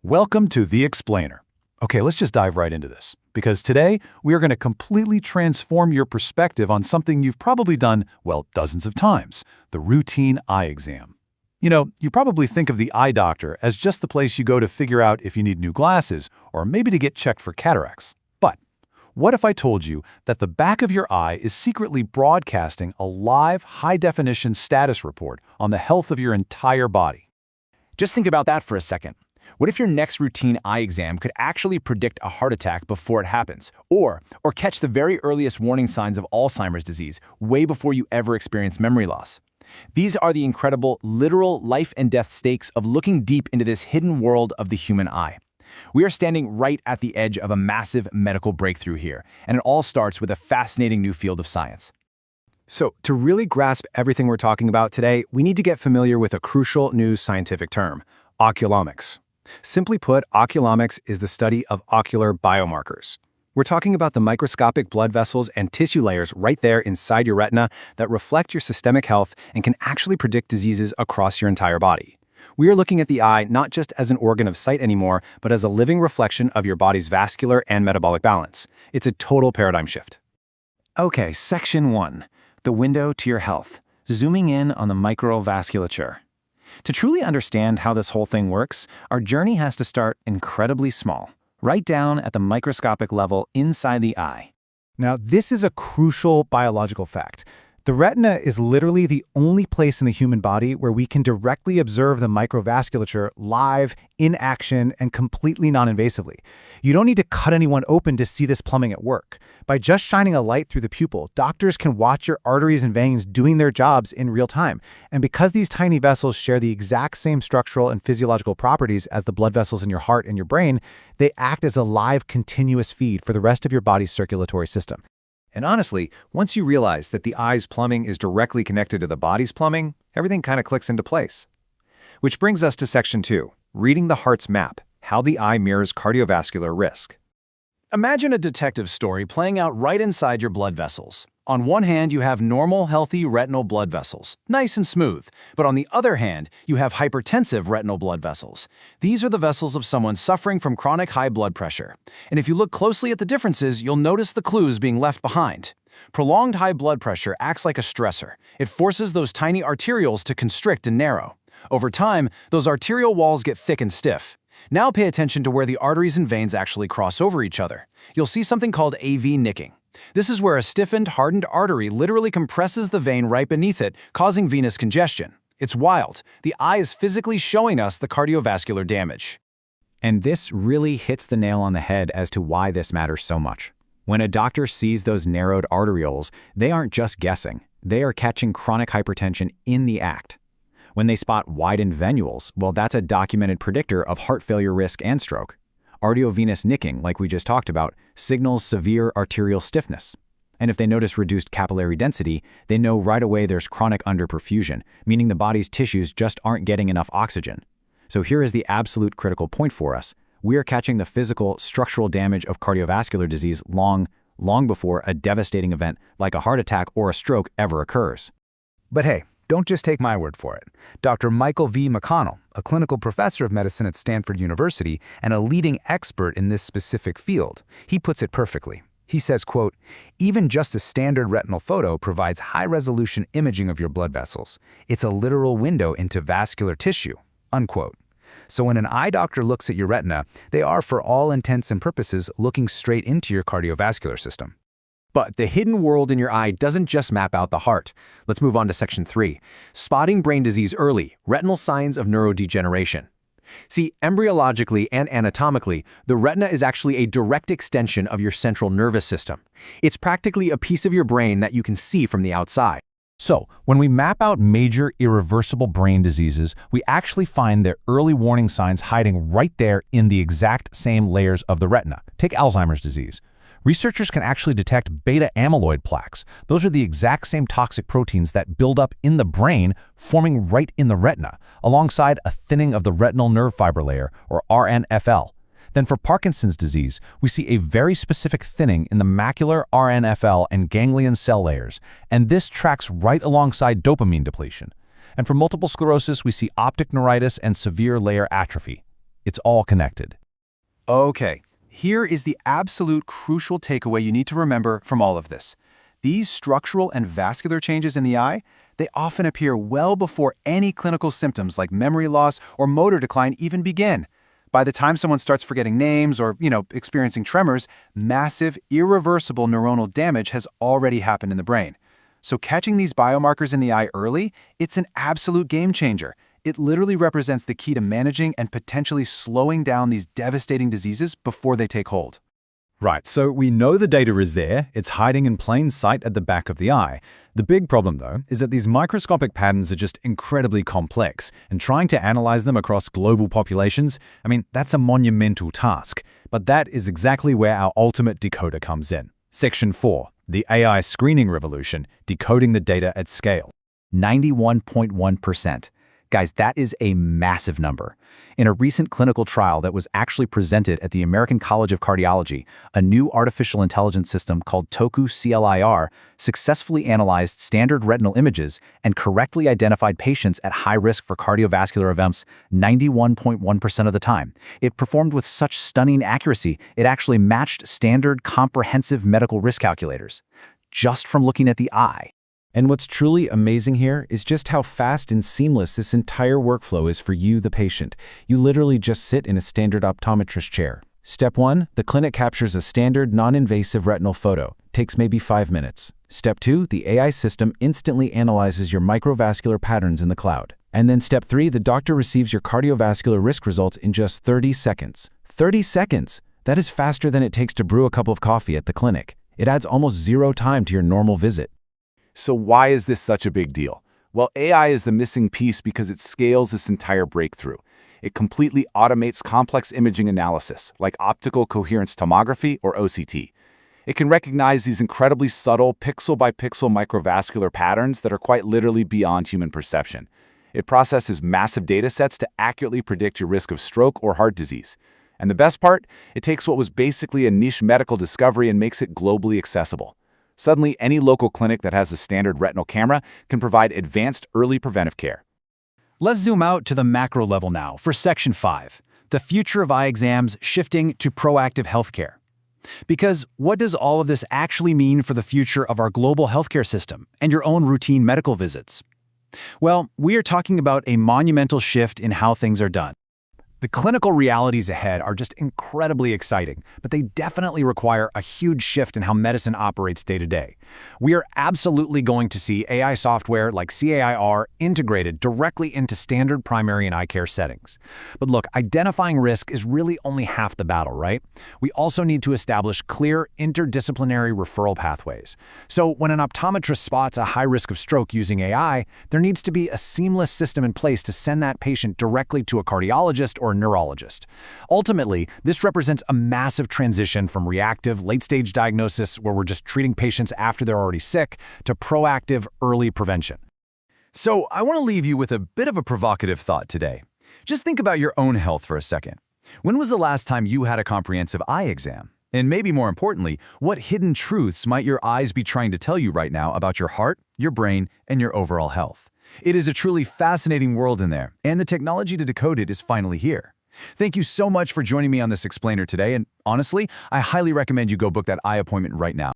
Welcome to The Explainer. Okay, let's just dive right into this, because today we are going to completely transform your perspective on something you've probably done, well, dozens of times, the routine eye exam. You probably think of the eye doctor as just the place you go to figure out if you need new glasses or maybe to get checked for cataracts. But what if I told you that the back of your eye is secretly broadcasting a live, high-definition status report on the health of your entire body? Just think about that for a second. What if your next routine eye exam could actually predict a heart attack before it happens, or catch the very earliest warning signs of Alzheimer's disease way before you ever experience memory loss? These are the incredible, literal life and death stakes of looking deep into this hidden world of the human eye. We are standing right at the edge of a massive medical breakthrough here, and it all starts with a fascinating new field of science. So, to really grasp everything we're talking about today, we need to get familiar with a crucial new scientific term, oculomics. Simply put, oculomics is the study of ocular biomarkers. We're talking about the microscopic blood vessels and tissue layers right there inside your retina that reflect your systemic health and can actually predict diseases across your entire body. We are looking at the eye not just as an organ of sight anymore, but as a living reflection of your body's vascular and metabolic balance. It's a total paradigm shift. Okay, Section 1, the window to your health, zooming in on the microvasculature. To truly understand how this whole thing works, our journey has to start incredibly small, right down at the microscopic level inside the eye. Now, this is a crucial biological fact. The retina is literally the only place in the human body where we can directly observe the microvasculature live, in action, and completely non-invasively. You don't need to cut anyone open to see this plumbing at work. By just shining a light through the pupil, doctors can watch your arteries and veins doing their jobs in real time. And because these tiny vessels share the exact same structural and physiological properties as the blood vessels in your heart and your brain, they act as a live, continuous feed for the rest of your body's circulatory system. And honestly, once you realize that the eye's plumbing is directly connected to the body's plumbing, everything kind of clicks into place. Which brings us to Section 2, reading the heart's map, how the eye mirrors cardiovascular risk. Imagine a detective story playing out right inside your blood vessels. On one hand, you have normal, healthy retinal blood vessels, nice and smooth. But on the other hand, you have hypertensive retinal blood vessels. These are the vessels of someone suffering from chronic high blood pressure. And if you look closely at the differences, you'll notice the clues being left behind. Prolonged high blood pressure acts like a stressor. It forces those tiny arterioles to constrict and narrow. Over time, those arterial walls get thick and stiff. Now pay attention to where the arteries and veins actually cross over each other. You'll see something called AV nicking. This is where a stiffened, hardened artery literally compresses the vein right beneath it, causing venous congestion. It's wild. The eye is physically showing us the cardiovascular damage. And this really hits the nail on the head as to why this matters so much. When a doctor sees those narrowed arterioles, they aren't just guessing. They are catching chronic hypertension in the act. When they spot widened venules, well, that's a documented predictor of heart failure risk and stroke. Arteriovenous nicking, like we just talked about, signals severe arterial stiffness. And if they notice reduced capillary density, they know right away there's chronic underperfusion, meaning the body's tissues just aren't getting enough oxygen. So here is the absolute critical point for us. We are catching the physical, structural damage of cardiovascular disease long before a devastating event like a heart attack or a stroke ever occurs. But hey, don't just take my word for it. Dr. Michael V. McConnell, a clinical professor of medicine at Stanford University and a leading expert in this specific field, he puts it perfectly. He says, quote, "Even just a standard retinal photo provides high-resolution imaging of your blood vessels. It's a literal window into vascular tissue," unquote. So when an eye doctor looks at your retina, they are, for all intents and purposes, looking straight into your cardiovascular system. But the hidden world in your eye doesn't just map out the heart. Let's move on to Section 3, spotting brain disease early, retinal signs of neurodegeneration. See, embryologically and anatomically, the retina is actually a direct extension of your central nervous system. It's practically a piece of your brain that you can see from the outside. So, when we map out major irreversible brain diseases, we actually find their early warning signs hiding right there in the exact same layers of the retina. Take Alzheimer's disease. Researchers can actually detect beta amyloid plaques. Those are the exact same toxic proteins that build up in the brain, forming right in the retina, alongside a thinning of the retinal nerve fiber layer, or RNFL. Then for Parkinson's disease, we see a very specific thinning in the macular RNFL and ganglion cell layers, and this tracks right alongside dopamine depletion. And for multiple sclerosis, we see optic neuritis and severe layer atrophy. It's all connected. Okay, here is the absolute crucial takeaway you need to remember from all of this. These structural and vascular changes in the eye, they often appear well before any clinical symptoms like memory loss or motor decline even begin. By the time someone starts forgetting names or, experiencing tremors, massive, irreversible neuronal damage has already happened in the brain. So catching these biomarkers in the eye early, it's an absolute game changer. It literally represents the key to managing and potentially slowing down these devastating diseases before they take hold. Right, so we know the data is there, it's hiding in plain sight at the back of the eye. The big problem, though, is that these microscopic patterns are just incredibly complex, and trying to analyze them across global populations, that's a monumental task. But that is exactly where our ultimate decoder comes in. Section 4, the AI screening revolution, decoding the data at scale. 91.1%. Guys, that is a massive number. In a recent clinical trial that was actually presented at the American College of Cardiology, a new artificial intelligence system called Toku CLIR successfully analyzed standard retinal images and correctly identified patients at high risk for cardiovascular events 91.1% of the time. It performed with such stunning accuracy, it actually matched standard comprehensive medical risk calculators, just from looking at the eye. And what's truly amazing here is just how fast and seamless this entire workflow is for you, the patient. You literally just sit in a standard optometrist chair. Step 1, the clinic captures a standard non-invasive retinal photo. Takes maybe 5 minutes. Step 2, the AI system instantly analyzes your microvascular patterns in the cloud. And then step 3, the doctor receives your cardiovascular risk results in just 30 seconds. 30 seconds! That is faster than it takes to brew a cup of coffee at the clinic. It adds almost zero time to your normal visit. So why is this such a big deal? Well, AI is the missing piece because it scales this entire breakthrough. It completely automates complex imaging analysis, like optical coherence tomography or OCT. It can recognize these incredibly subtle pixel-by-pixel microvascular patterns that are quite literally beyond human perception. It processes massive data sets to accurately predict your risk of stroke or heart disease. And the best part? It takes what was basically a niche medical discovery and makes it globally accessible. Suddenly, any local clinic that has a standard retinal camera can provide advanced early preventive care. Let's zoom out to the macro level now for Section 5, the future of eye exams shifting to proactive healthcare. Because what does all of this actually mean for the future of our global healthcare system and your own routine medical visits? Well, we are talking about a monumental shift in how things are done. The clinical realities ahead are just incredibly exciting, but they definitely require a huge shift in how medicine operates day to day. We are absolutely going to see AI software like CAIR integrated directly into standard primary and eye care settings. But look, identifying risk is really only half the battle, right? We also need to establish clear interdisciplinary referral pathways. So when an optometrist spots a high risk of stroke using AI, there needs to be a seamless system in place to send that patient directly to a cardiologist or neurologist. Ultimately, this represents a massive transition from reactive, late-stage diagnosis where we're just treating patients after they're already sick to proactive, early prevention. So I want to leave you with a bit of a provocative thought today. Just think about your own health for a second. When was the last time you had a comprehensive eye exam? And maybe more importantly, what hidden truths might your eyes be trying to tell you right now about your heart, your brain, and your overall health? It is a truly fascinating world in there, and the technology to decode it is finally here. Thank you so much for joining me on this explainer today, and honestly, I highly recommend you go book that eye appointment right now.